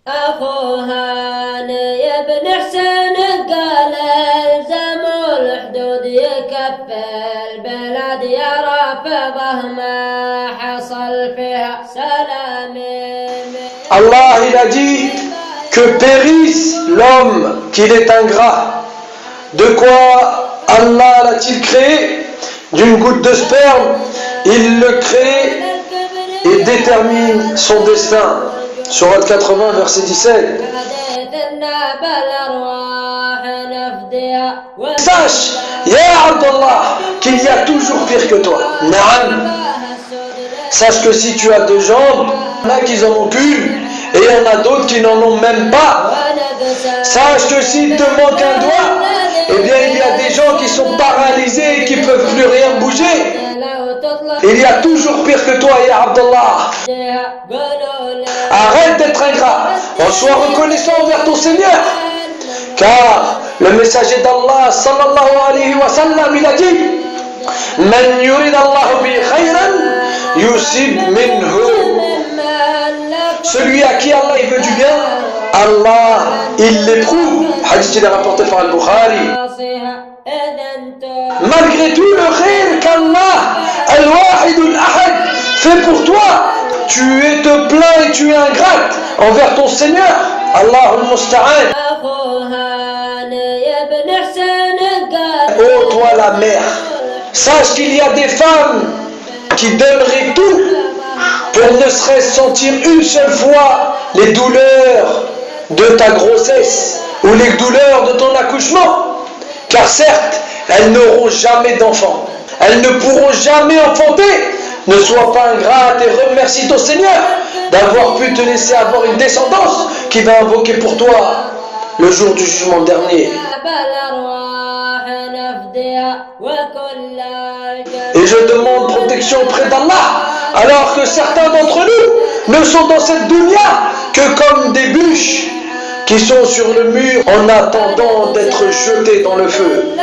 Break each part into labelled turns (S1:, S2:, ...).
S1: أخوها يا ابن حسين قال الزموا الحدود يكفي البلد يا رافضه ما حصل فيها سلام.
S2: Allah il a dit que périsse l'homme qu'il est ingrat. De quoi Allah l'a-t-il créé? D'une goutte de sperme, il le crée et détermine son destin. Surat 80, verset 17. Sache, Ya Abdallah, qu'il y a toujours pire que toi. Naam. Sache que si tu as deux jambes, il y en a qui en ont qu'une, et il y en a d'autres qui n'en ont même pas. Sache que s'il te manque un doigt, eh bien il y a des gens qui sont paralysés et qui ne peuvent plus rien bouger. Il y a toujours pire que toi, Ya Abdallah. Arrête d'être ingrat. Sois reconnaissant envers ton Seigneur. Car le messager d'Allah, sallallahu alayhi wa sallam, il a dit: Man yurid Allahu bi khayran yusib minhu. Celui à qui Allah il veut du bien, Allah il l'éprouve. Hadith il est rapporté par Al-Bukhari. Malgré tout le khayr qu'Allah Al-Wahid Al-Ahad fait pour toi, tu te plains et tu es ingrate envers ton Seigneur. Allahul Musta'an. Oh toi la mère, sache qu'il y a des femmes qui donneraient tout pour ne serait-ce sentir une seule fois les douleurs de ta grossesse ou les douleurs de ton accouchement. Car certes, elles n'auront jamais d'enfants. Elles ne pourront jamais enfanter. Ne sois pas ingrate et remercie ton Seigneur d'avoir pu te laisser avoir une descendance qui va invoquer pour toi le jour du jugement dernier. Et je demande protection auprès d'Allah, alors que certains d'entre nous ne sont dans cette dunya que comme des bûches qui sont sur le mur en attendant d'être jetés dans le feu.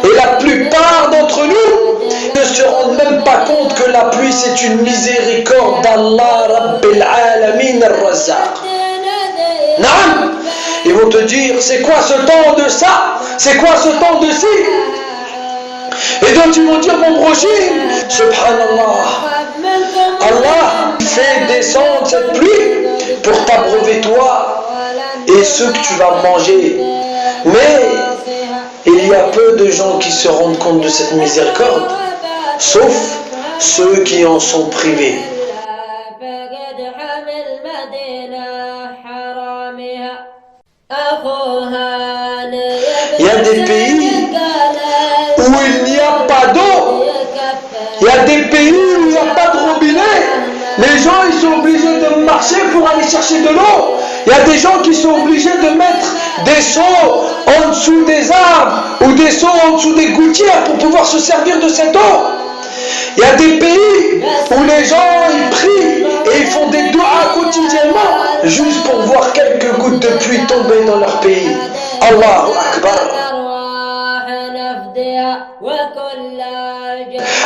S2: Et la plupart d'entre nous ne se rendent même pas compte que la pluie c'est une miséricorde d'Allah Rabbil Alamin Ar-Razzaq. Naam. Ils vont te dire, c'est quoi ce temps de ça? C'est quoi ce temps de ci? Et donc ils vont dire, mon prochain, subhanallah, Allah fait descendre cette pluie pour t'abreuver toi et ceux que tu vas manger. Mais il y a peu de gens qui se rendent compte de cette miséricorde, sauf ceux qui en sont privés. Il y a des pays où il n'y a pas d'eau. Il y a des pays où il n'y a pas de robinet. Les gens ils sont obligés de marcher pour aller chercher de l'eau. Il y a des gens qui sont obligés de mettre des seaux en dessous des arbres ou des seaux en dessous des gouttières pour pouvoir se servir de cette eau. Il y a des pays où les gens ils prient et ils font des doigts quotidiennement juste pour voir quelques gouttes de pluie tomber dans leur pays. Allahu Akbar.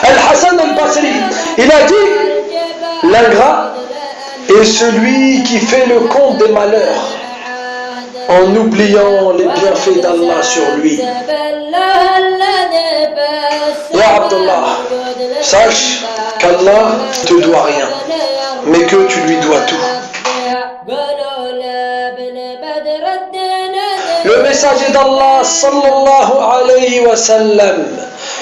S2: Al-Hassan al-Basri, il a dit, l'ingrat est celui qui fait le compte des malheurs en oubliant les bienfaits d'Allah sur lui. Ya Abdallah, sache qu'Allah ne te doit rien, mais que tu lui dois tout. Le messager d'Allah sallallahu alayhi wa sallam,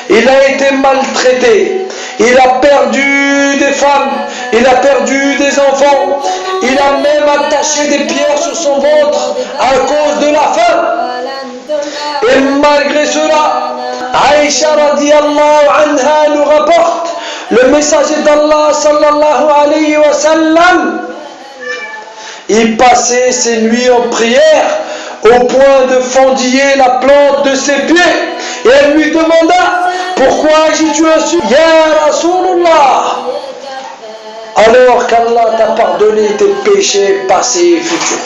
S2: il a été maltraité, il a perdu des femmes, il a perdu des enfants, il a même attaché des pierres sur son ventre à cause de la faim. Et malgré cela, Aïcha radiallahu anha nous rapporte, le messager d'Allah sallallahu alayhi wa sallam, il passait ses nuits en prière au point de fendiller la plante de ses pieds. Et elle lui demanda, pourquoi agis-tu ainsi, Ya Rasulullah, alors qu'Allah t'a pardonné tes péchés passés et futurs?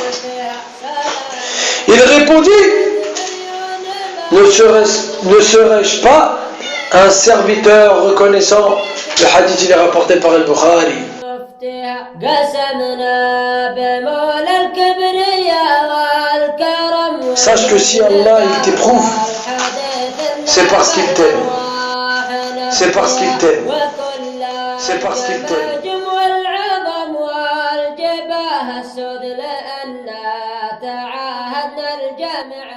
S2: Il répondit, ne serais-je pas un serviteur reconnaissant? Le hadith il est rapporté par Al-Bukhari.
S1: قسمنا بمولى الكبرياء والكرم.
S2: Sache que si Allah il t'éprouve, c'est parce qu'il t'aime. C'est parce qu'il t'aime. C'est parce qu'il t'aime.
S1: والعظم والجباه السود لأن تعاهدنا الجمع